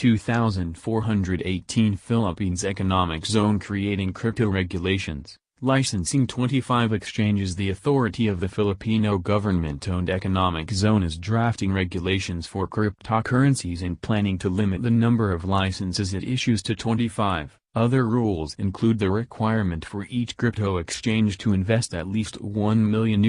2418 Philippines Economic Zone creating crypto regulations, licensing 25 exchanges. The authority of the Filipino government-owned economic zone is drafting regulations for cryptocurrencies and planning to limit the number of licenses it issues to 25. Other rules include the requirement for each crypto exchange to invest at least $1 million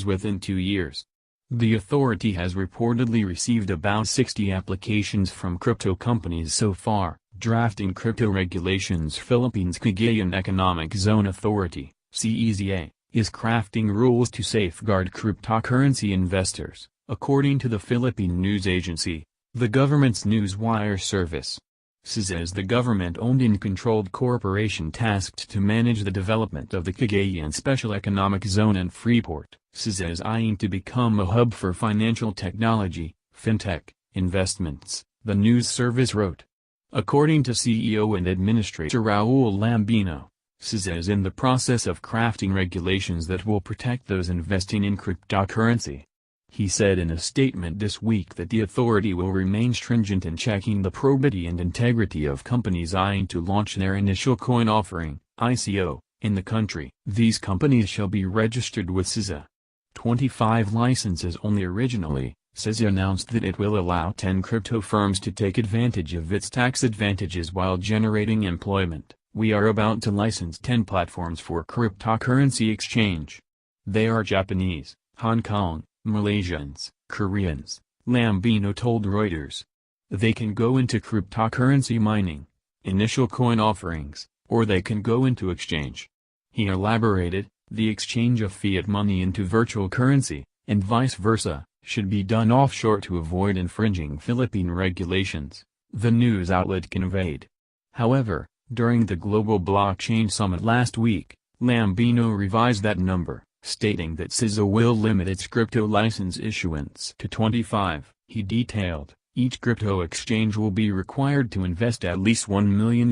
within 2 years. The authority has reportedly received about 60 applications from crypto companies so far. Drafting crypto regulations. Philippines Cagayan Economic Zone Authority (CEZA) is crafting rules to safeguard cryptocurrency investors, according to the Philippine news agency, the government's newswire service. CEZA is the government-owned and controlled corporation tasked to manage the development of the Cagayan Special Economic Zone and Freeport. CEZA is eyeing to become a hub for financial technology, fintech, investments, the news service wrote. According to CEO and Administrator Raul Lambino, CEZA is in the process of crafting regulations that will protect those investing in cryptocurrency. He said in a statement this week that the authority will remain stringent in checking the probity and integrity of companies eyeing to launch their initial coin offering, ICO, in the country. These companies shall be registered with CEZA. 25 licenses only. Originally, CEZA announced that it will allow 10 crypto firms to take advantage of its tax advantages while generating employment. We are about to license 10 platforms for cryptocurrency exchange. They are Japanese, Hong Kong, Malaysians, Koreans, Lambino told Reuters. They can go into cryptocurrency mining, initial coin offerings, or they can go into exchange. He elaborated, the exchange of fiat money into virtual currency, and vice versa, should be done offshore to avoid infringing Philippine regulations, the news outlet conveyed. However, during the Global Blockchain Summit last week, Lambino revised that number, stating that CEZA will limit its crypto license issuance to 25. He detailed, each crypto exchange will be required to invest at least $1 million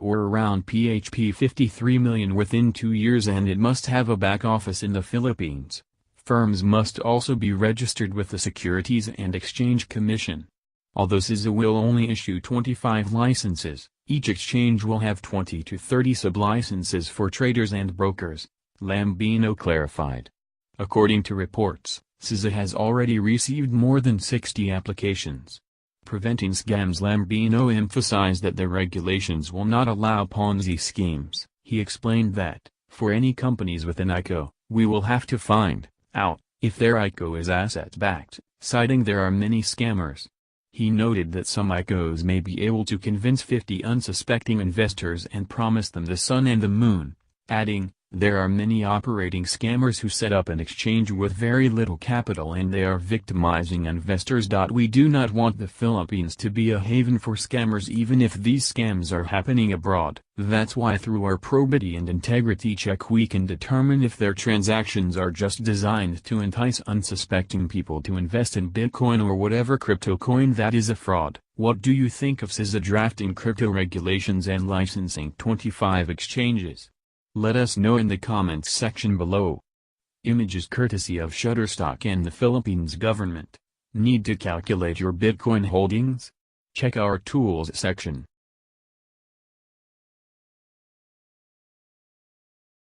or around PHP 53 million within 2 years, and it must have a back office in the Philippines. Firms must also be registered with the Securities and Exchange Commission. Although CEZA will only issue 25 licenses, each exchange will have 20 to 30 sub-licenses for traders and brokers, Lambino clarified. According to reports, CEZA has already received more than 60 applications. Preventing scams. Lambino emphasized that the regulations will not allow Ponzi schemes. He explained that, for any companies with an ICO, we will have to find out if their ICO is asset-backed, citing there are many scammers. He noted that some ICOs may be able to convince 50 unsuspecting investors and promise them the sun and the moon, adding, there are many operating scammers who set up an exchange with very little capital and they are victimizing investors. We do not want the Philippines to be a haven for scammers even if these scams are happening abroad. That's why through our probity and integrity check we can determine if their transactions are just designed to entice unsuspecting people to invest in Bitcoin or whatever crypto coin that is a fraud. What do you think of CEZA drafting crypto regulations and licensing 25 exchanges? Let us know in the comments section below. Images courtesy of Shutterstock and the Philippines government. Need to calculate your Bitcoin holdings? Check our tools section.